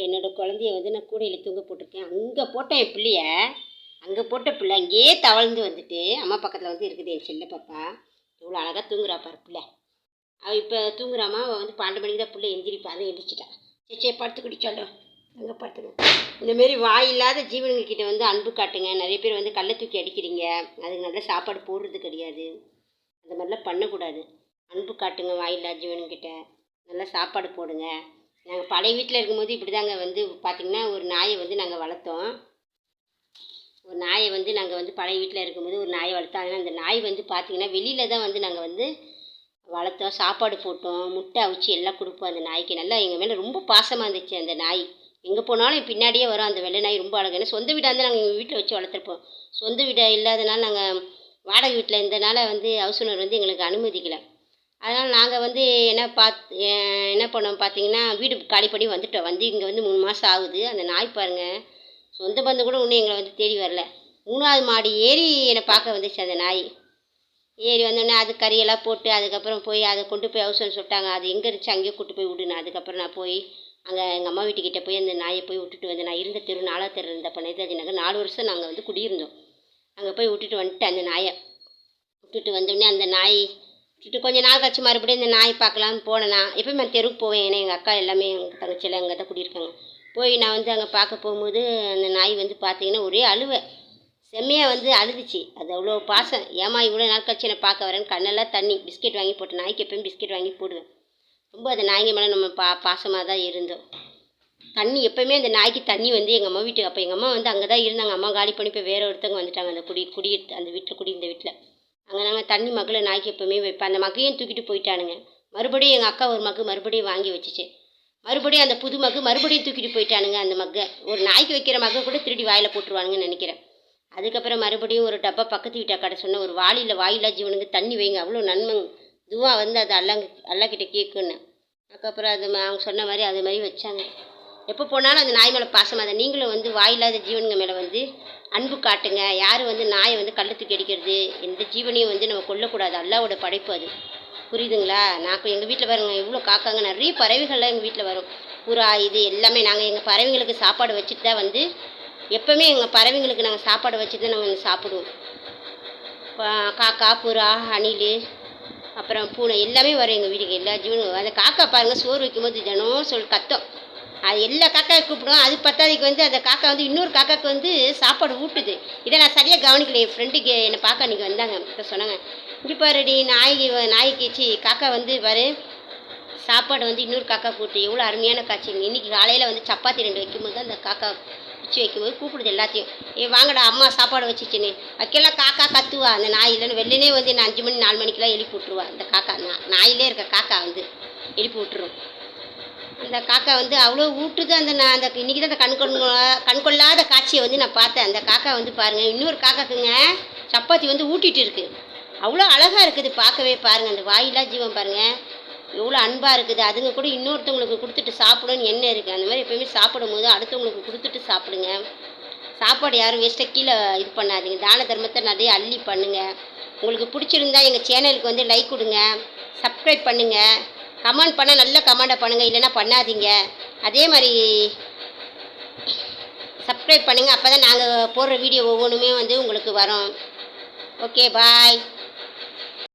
என்னோடய குழந்தைய வந்து நான் கூடையில் தூங்க போட்டிருக்கேன். அங்கே போட்டேன் என் பிள்ளைய, அங்கே போட்ட பிள்ளை அங்கேயே தவழ்ந்து வந்துட்டு அம்மா பக்கத்தில் வந்து இருக்குது என் செல்ல பாப்பா. இவ்வளோ அழகாக தூங்குறா பாரு பிள்ளை. அவள் இப்போ தூங்குறாமா. அவள் வந்து 12 மணிக்கு தான் பிள்ளை எந்திரிப்பா. அதை எந்திரிச்சிட்டான். சே படுத்து குடிச்சாலும் அங்கே படுத்துக்கணும். இந்தமாரி வாயில்லாத ஜீவனுங்கக்கிட்ட வந்து அன்பு காட்டுங்க. நிறைய பேர் வந்து கல்லை தூக்கி அடிக்கிறீங்க, அதுக்கு நல்ல சாப்பாடு போடுறது கிடையாது. அந்த மாதிரிலாம் பண்ணக்கூடாது. அன்பு காட்டுங்க வாயில்லாத ஜீவனுங்கிட்ட, நல்லா சாப்பாடு போடுங்க. நாங்கள் பழைய வீட்டில் இருக்கும்போது இப்படி தாங்க வந்து பார்த்திங்கன்னா ஒரு நாயை வந்து நாங்கள் வளர்த்தோம். ஒரு நாயை வந்து நாங்கள் வந்து பழைய வீட்டில் இருக்கும்போது ஒரு நாயை வளர்த்தோம். அதனால் அந்த நாய் வந்து பார்த்திங்கன்னா வெளியில் தான் வந்து நாங்கள் வந்து வளர்த்தோம். சாப்பாடு போட்டோம், முட்டை அவிச்சு எல்லாம் கொடுப்போம் அந்த நாய்க்கு. நல்லா எங்கள் மேலே ரொம்ப பாசமாக இருந்துச்சு அந்த நாய். எங்கே போனாலும் என் பின்னாடியே வரும் அந்த வெள்ளை நாய். ரொம்ப அழகு. ஏன்னா சொந்த வீடாக இருந்தால் நாங்கள் எங்கள் வீட்டில் வச்சு வளர்த்துருப்போம். சொந்த வீடாக இல்லாதனால நாங்கள் வாடகை வீட்டில் இருந்தனால வந்து ஹவுஸ் ஓனர் வந்து எங்களுக்கு அனுமதிக்கலை. அதனால் நாங்கள் வந்து என்ன பண்ணோம் பார்த்திங்கன்னா, வீடு காலி பண்ணி வந்துட்டோம். வந்து இங்கே வந்து 3 மாதம் ஆகுது. அந்த நாய் பாருங்கள், சொந்த பந்தம் கூட இன்னும் எங்களை வந்து தேடி வரல. 3வது மாடி ஏறி என்னை பார்க்க வந்துச்சு அந்த நாய். ஏறி வந்தோடனே அது கறியெல்லாம் போட்டு அதுக்கப்புறம் போய் அதை கொண்டு போய் ஹவுஸ் ஓனர் சொல்லிட்டாங்க, அது எங்கே இருந்துச்சு அங்கேயே கூட்டு போய் விடுனேன். அதுக்கப்புறம் நான் போய் அங்கே எங்கள் அம்மா வீட்டுக்கிட்ட போய் அந்த நாயை போய் விட்டுட்டு வந்தேன். நான் இருந்த தெரு 4வது தெரு இருந்தப்போ நேதாஜி நகர் 4 வருஷம் நாங்கள் வந்து குடியிருந்தோம். அங்கே போய் விட்டுட்டு வந்துட்டேன் அந்த நாயை. விட்டுட்டு வந்தோடனே அந்த நாய் விட்டுட்டு கொஞ்சம் நாள் கழிச்சு மறுபடியும் இந்த நாய் பார்க்கலான்னு போனேன். நான் எப்போயும் நான் தெருவுக்கு போவேன். ஏன்னா எங்கள் அக்கா எல்லாமே எங்கள் தங்கச்சியெல்லாம் அங்கே தான் குடியிருக்காங்க. போய் நான் வந்து அங்கே பார்க்க போகும்போது அந்த நாய் வந்து பார்த்திங்கன்னா ஒரே அழுவை. செம்மையாக வந்து அழுதுச்சு. அது அவ்வளோ பாசம். ஏமா இவ்வளோ நாள் கழிச்சு என்னை பார்க்க வரேன்னு கண்ணெல்லாம் தண்ணி. பிஸ்கெட் வாங்கி போட்டேன். நாய்க்கு எப்போயும் பிஸ்கெட் வாங்கி போடுவேன். ரொம்ப அந்த நாய்ங்க மேலே நம்ம பாசமாக தான் இருந்தோம். தண்ணி எப்போயுமே அந்த நாய்க்கு தண்ணி வந்து எங்கள் அம்மா வீட்டுக்கு, அப்போ எங்கள் அம்மா வந்து அங்கே தான் இருந்தாங்க. அம்மா காலி பண்ணி போய் வேறு ஒருத்தவங்க வந்துட்டாங்க அந்த அந்த வீட்டில் குடியிருந்த வீட்டில். அங்கே நாங்கள் தண்ணி மகளை நாய்க்கு எப்போவுமே வைப்பேன். அந்த மகையும் தூக்கிட்டு போயிட்டானுங்க. மறுபடியும் எங்கள் அக்கா ஒரு மக்கு மறுபடியும் வாங்கி வச்சுச்சு. மறுபடியும் அந்த புது மக்கு மறுபடியும் தூக்கிட்டு போயிட்டானுங்க. அந்த மக்கை ஒரு நாய்க்கு வைக்கிற மக்கை கூட திருடி வாயில் போட்டுருவானுங்கன்னு நினைக்கிறேன். அதுக்கப்புறம் மறுபடியும் ஒரு டப்பா பக்கத்து வீட்டு அக்காட்ட சொன்ன, ஒரு வாயில்லா ஜீவனுக்கு தண்ணி வைங்க, அவ்வளோ நன்மை துவா வந்து அது அல்லாக்கிட்ட கேட்குன்னு. அதுக்கப்புறம் அது அவங்க சொன்ன மாதிரி அது மாதிரி வச்சாங்க. எப்போ போனாலும் அந்த நாய் மேலே பாசமாக தான். நீங்களும் வந்து வாயில்லாத ஜீவனுங்க மேலே வந்து அன்பு காட்டுங்க. யாரும் வந்து நாயை வந்து கள்ள தூக்கி அடிக்கிறது, எந்த ஜீவனையும் வந்து நம்ம கொல்லக்கூடாது. அல்லாவோட படைப்பு அது. புரியுதுங்களா? நான் எங்கள் வீட்டில் பாருங்கள் இவ்வளோ காக்காங்க, நிறைய பறவைகள்லாம் எங்கள் வீட்டில் வரும். புறா இது எல்லாமே நாங்கள் எங்கள் பறவைங்களுக்கு சாப்பாடு வச்சுட்டு தான் வந்து எப்போவுமே எங்கள் பறவைங்களுக்கு நாங்கள் சாப்பாடு வச்சுட்டு தான் நாங்கள் சாப்பிடுவோம். காக்கா, புறா, அணில், அப்புறம் பூனை எல்லாமே வரும் எங்கள் வீட்டுக்கு. எல்லா ஜீவனும் அந்த காக்கா பாருங்கள் சோறு வைக்கும்போது தினம் கத்தம். அது எல்லா காக்காவை கூப்பிடுவோம். அது பத்தாதிக்கு வந்து அந்த காக்கா வந்து இன்னொரு காக்காவுக்கு வந்து சாப்பாடு ஊட்டுது. இதை நான் சரியாக கவனிக்கல. என் ஃப்ரெண்டுக்கு என்னை பார்க்க அன்றைக்கி வந்தாங்க. இப்போ சொன்னாங்க, இங்கே பாருடி நாய்க்கு காக்கா வந்து பாரு சாப்பாடு வந்து இன்னொரு காக்கா கூட்டு. எவ்வளோ அருமையான காட்சி. இன்றைக்கி காலையில் வந்து சப்பாத்தி 2 வைக்கும்போது அந்த காக்கா பிச்சு வைக்கும்போது கூப்பிடுது எல்லாத்தையும். வாங்கடா அம்மா சாப்பாடு வச்சுச்சுன்னு. வைக்கலாம் காக்கா கத்துவா அந்த நாய். இல்லைன்னு வெள்ளனே வந்து நான் 5 மணி 4 மணிக்கெலாம் எழுப்பி விட்ருவா. அந்த காக்கா நாயிலே இருக்க காக்கா வந்து எழுப்பி விட்டுரும். அந்த காக்கா வந்து அவ்வளோ ஊட்டுது. அந்த இன்றைக்கி தான் அந்த கண்கொள்ளாத காட்சியை வந்து நான் பார்த்தேன். அந்த காக்கா வந்து பாருங்கள் இன்னொரு காக்காக்குங்க சப்பாத்தி வந்து ஊட்டிகிட்டு இருக்குது. அவ்வளோ அழகாக இருக்குது பார்க்கவே. பாருங்கள் அந்த வாயில்லா ஜீவன் பாருங்கள் எவ்வளோ அன்பாக இருக்குது. அதுங்க கூட இன்னொருத்தவங்களுக்கு கொடுத்துட்டு சாப்பிடணும்னு என்ன இருக்குது. அந்த மாதிரி எப்போயுமே சாப்பிடும் போது அடுத்தவங்களுக்கு கொடுத்துட்டு சாப்பிடுங்க. சாப்பாடு யாரும் வேஸ்ட்டாக கீழே இது பண்ணாதீங்க. தான தர்மத்தை நிறைய அள்ளி பண்ணுங்கள். உங்களுக்கு பிடிச்சிருந்தா எங்கள் சேனலுக்கு வந்து லைக் கொடுங்க, சப்ஸ்கிரைப் பண்ணுங்கள், கமெண்ட் பண்ணால் நல்ல கமெண்டை பண்ணுங்கள், இல்லைன்னா பண்ணாதீங்க. அதே மாதிரி சப்ஸ்கிரைப் பண்ணுங்கள். அப்போ தான் நாங்கள் போடுற வீடியோ ஒவ்வொன்றுமே வந்து உங்களுக்கு வரும். Okay bye.